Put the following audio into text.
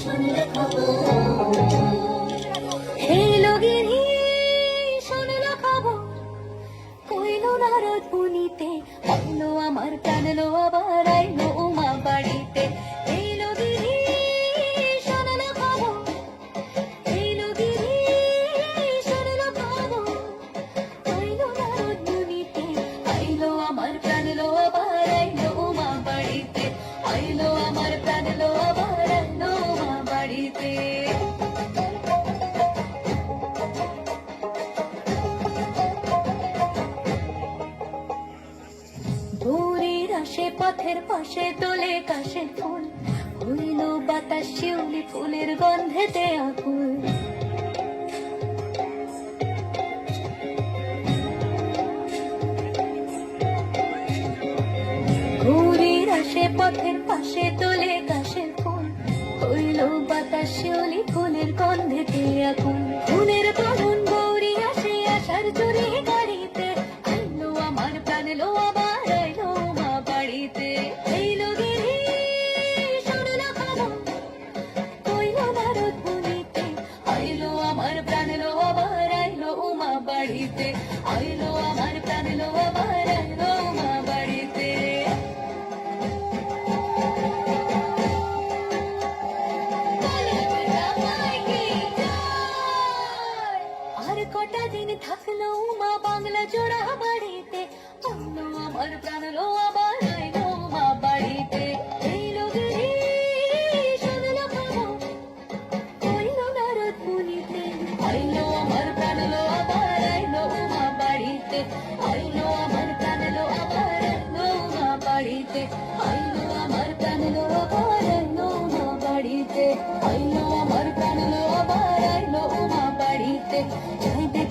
শুনলে খবর, এলো গিরি শুনলো খবর, কইলো নারদ মুনিতে, আইলো আমার প্রাণ লো আবার আইলো উমা বাড়িতে। এলো গিরি শুনলো খবর, এলো গিরি শুনলো খবর, আইলো নারদ মুনিতে, আইলো আমার প্রাণ লো আবার আইলো উমা বাড়িতে, আইলো আমার প্রাণ লো আবার আইলো উমা বাড়িতে। দূরের আসে পথের পাশে তোলে কাশের ফুল, হইল বাতাস শিউলি ফুলের গন্ধেতে আকুল। দূরের আসে পথের পাশে তোলে কাশের ফুল, হইল বাতাস শিউলি ফুলের গন্ধেতে আকুল। ফুলের বাহন গৌরী আসে আশার চুরি গাড়িতে, আইলো আমার প্রাণ লো আবার আইলো মা বাড়িতে। এইলো গিরি শুনলো খবর, কইলো নারদ মুনিতে, আইলো আমার প্রাণ লো আবার আইলো উমা বাড়িতে, আইলো আমার প্রাণ লো আবার আইলো উমা বাড়িতে। আর কটা দিন থাকলো উমা বাংলা জোড়া বাড়িতে, আইলো আমার প্রাণ লো আবার আইলো উমা বাড়িতে। এইলো গিরি শুনলো খবর, কইলো নারদ মুনিতে, আইলো আমার প্রাণ লো আবার আইলো উমা বাড়িতে, আইলো আমার প্রাণ লো আবার আইলো উমা বাড়িতে, আইলো আমার প্রাণ লো আবার আইলো উমা বাড়িতে, আইলো আমার প্রাণ লো আবার আইলো উমা বাড়িতে। যাইবে